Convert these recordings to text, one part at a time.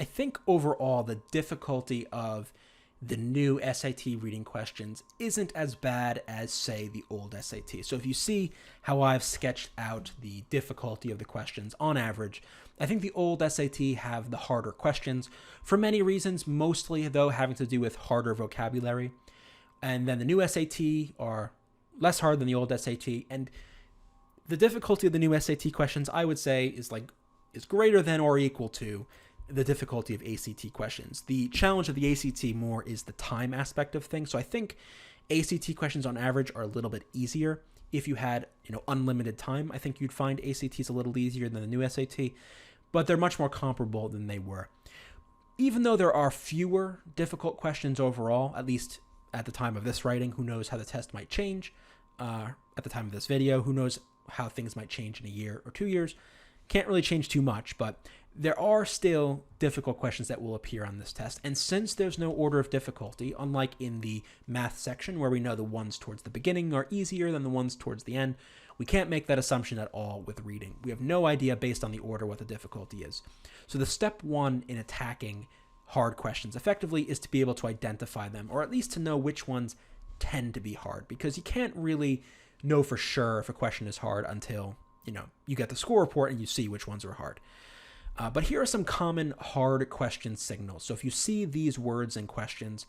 I think overall the difficulty of the new SAT reading questions isn't as bad as, say, the old SAT. So if you see how I've sketched out the difficulty of the questions on average, I think the old SAT have the harder questions for many reasons, mostly though having to do with harder vocabulary. And then the new SAT are less hard than the old SAT. And the difficulty of the new SAT questions, I would say, is greater than or equal to the difficulty of ACT questions. The challenge of the ACT more is the time aspect of things. So I think ACT questions on average are a little bit easier. If you had, unlimited time, I think you'd find ACTs a little easier than the new SAT, but they're much more comparable than they were. Even though there are fewer difficult questions overall, at least at the time of this writing, who knows how the test might change. At the time of this video, who knows how things might change in a year or 2 years. Can't really change too much, but there are still difficult questions that will appear on this test. And since there's no order of difficulty, unlike in the math section where we know the ones towards the beginning are easier than the ones towards the end, we can't make that assumption at all with reading. We have no idea based on the order what the difficulty is. So the step one in attacking hard questions effectively is to be able to identify them, or at least to know which ones tend to be hard, because you can't really know for sure if a question is hard until you get the score report and you see which ones are hard. But here are some common hard question signals. So if you see these words in questions,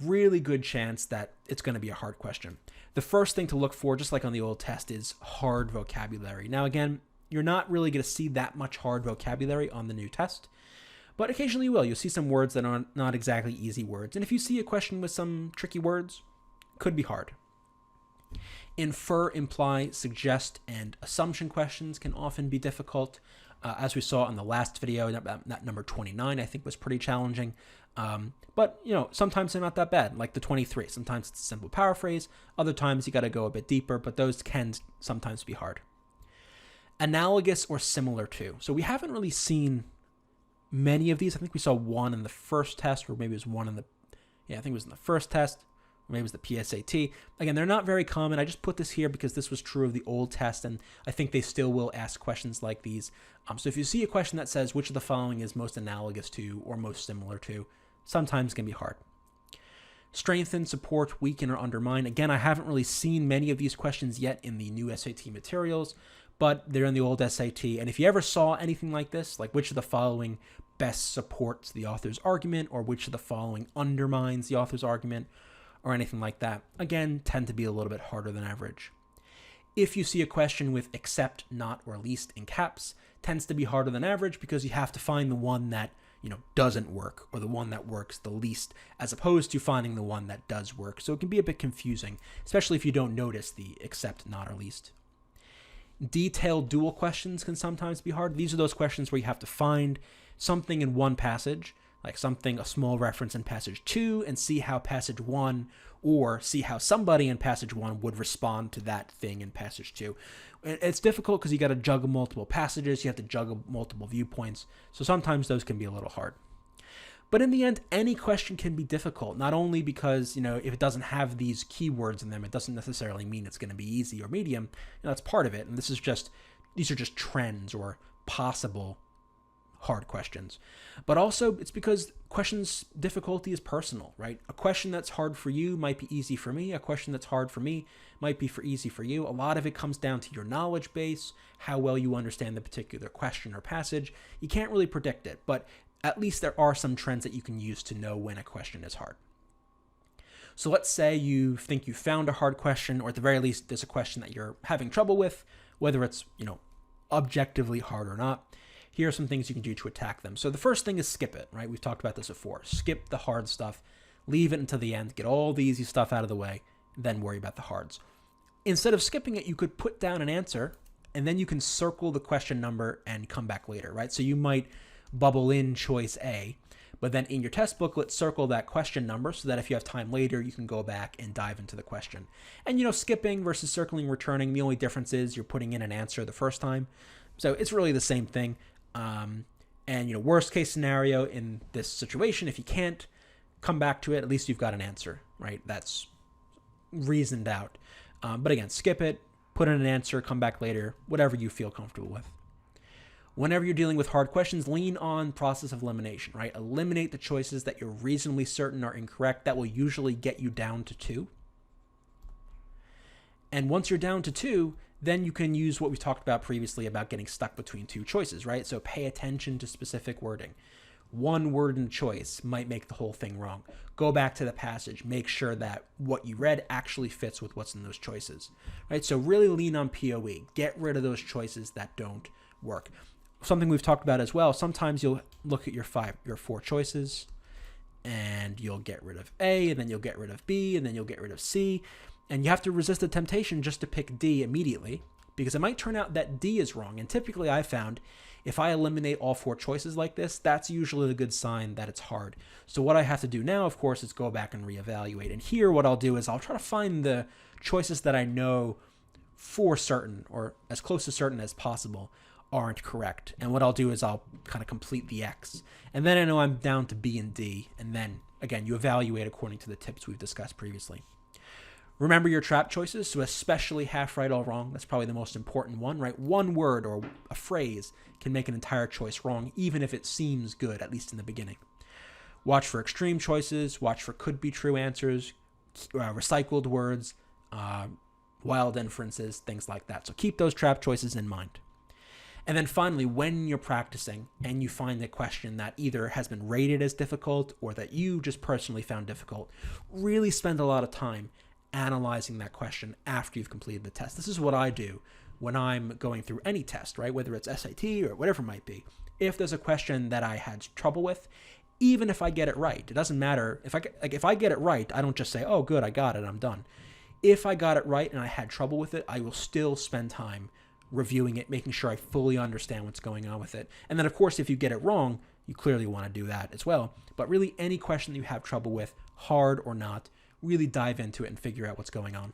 really good chance that it's going to be a hard question. The first thing to look for, just like on the old test, is hard vocabulary. Now again, you're not really going to see that much hard vocabulary on the new test, but occasionally you will. You'll see some words that are not exactly easy words. And if you see a question with some tricky words, could be hard. Infer, imply, suggest, and assumption questions can often be difficult. As we saw in the last video, that number 29, I think, was pretty challenging. But, sometimes they're not that bad, like the 23. Sometimes it's a simple paraphrase. Other times you got to go a bit deeper, but those can sometimes be hard. Analogous or similar to. So we haven't really seen many of these. I think we saw one in the first test, or maybe it was one in I think it was in the first test. Or maybe it was the PSAT. Again, they're not very common. I just put this here because this was true of the old test, and I think they still will ask questions like these. So if you see a question that says, which of the following is most analogous to or most similar to, sometimes can be hard. Strengthen, support, weaken, or undermine. Again, I haven't really seen many of these questions yet in the new SAT materials, but they're in the old SAT. And if you ever saw anything like this, like which of the following best supports the author's argument, or which of the following undermines the author's argument, or anything like that, again, tend to be a little bit harder than average. If you see a question with except, not, or least in caps, tends to be harder than average because you have to find the one that doesn't work, or the one that works the least, as opposed to finding the one that does work. So it can be a bit confusing, especially if you don't notice the except, not, or least. Detailed dual questions can sometimes be hard. These are those questions where you have to find something in one passage, like a small reference in passage 2, and see how passage 1, or see how somebody in passage 1 would respond to that thing in passage 2. It's difficult because you got to juggle multiple passages, you have to juggle multiple viewpoints, so sometimes those can be a little hard. But in the end, any question can be difficult, not only because, if it doesn't have these keywords in them, it doesn't necessarily mean it's going to be easy or medium. That's part of it, and these are just trends or possible hard questions. But also it's because questions difficulty is personal, right? A question that's hard for you might be easy for me. A question that's hard for me might be easy for you. A lot of it comes down to your knowledge base, how well you understand the particular question or passage. You can't really predict it, but at least there are some trends that you can use to know when a question is hard. So let's say you think you found a hard question, or at the very least there's a question that you're having trouble with, whether it's, objectively hard or not. Here are some things you can do to attack them. So the first thing is skip it, right? We've talked about this before. Skip the hard stuff, leave it until the end, get all the easy stuff out of the way, then worry about the hards. Instead of skipping it, you could put down an answer, and then you can circle the question number and come back later, right? So you might bubble in choice A, but then in your test booklet, circle that question number so that if you have time later, you can go back and dive into the question. And, skipping versus circling, returning, the only difference is you're putting in an answer the first time. So it's really the same thing. And worst case scenario in this situation, if you can't come back to it, at least you've got an answer, right? That's reasoned out. But again, skip it, put in an answer, come back later, whatever you feel comfortable with. Whenever you're dealing with hard questions, lean on process of elimination, right? Eliminate the choices that you're reasonably certain are incorrect. That will usually get you down to 2. And once you're down to 2, then you can use what we talked about previously about getting stuck between 2 choices, right? So pay attention to specific wording. One word in choice might make the whole thing wrong. Go back to the passage. Make sure that what you read actually fits with what's in those choices, right? So really lean on POE. Get rid of those choices that don't work. Something we've talked about as well, sometimes you'll look at your 4 choices and you'll get rid of A, and then you'll get rid of B, and then you'll get rid of C. And you have to resist the temptation just to pick D immediately, because it might turn out that D is wrong. And typically I found if I eliminate all 4 choices like this, that's usually a good sign that it's hard. So what I have to do now, of course, is go back and reevaluate. And here what I'll do is I'll try to find the choices that I know for certain, or as close to certain as possible, aren't correct. And what I'll do is I'll kind of complete the X. And then I know I'm down to B and D. And then, again, you evaluate according to the tips we've discussed previously. Remember your trap choices, so especially half right, all wrong. That's probably the most important one, right? One word or a phrase can make an entire choice wrong, even if it seems good, at least in the beginning. Watch for extreme choices. Watch for could-be-true answers, recycled words, wild inferences, things like that. So keep those trap choices in mind. And then finally, when you're practicing and you find a question that either has been rated as difficult or that you just personally found difficult, really spend a lot of time analyzing that question after you've completed the test. This is what I do when I'm going through any test, right? Whether it's SAT or whatever it might be. If there's a question that I had trouble with, even if I get it right, it doesn't matter. If I get it right, I don't just say, oh, good, I got it, I'm done. If I got it right and I had trouble with it, I will still spend time reviewing it, making sure I fully understand what's going on with it. And then, of course, if you get it wrong, you clearly want to do that as well. But really, any question that you have trouble with, hard or not, really dive into it and figure out what's going on.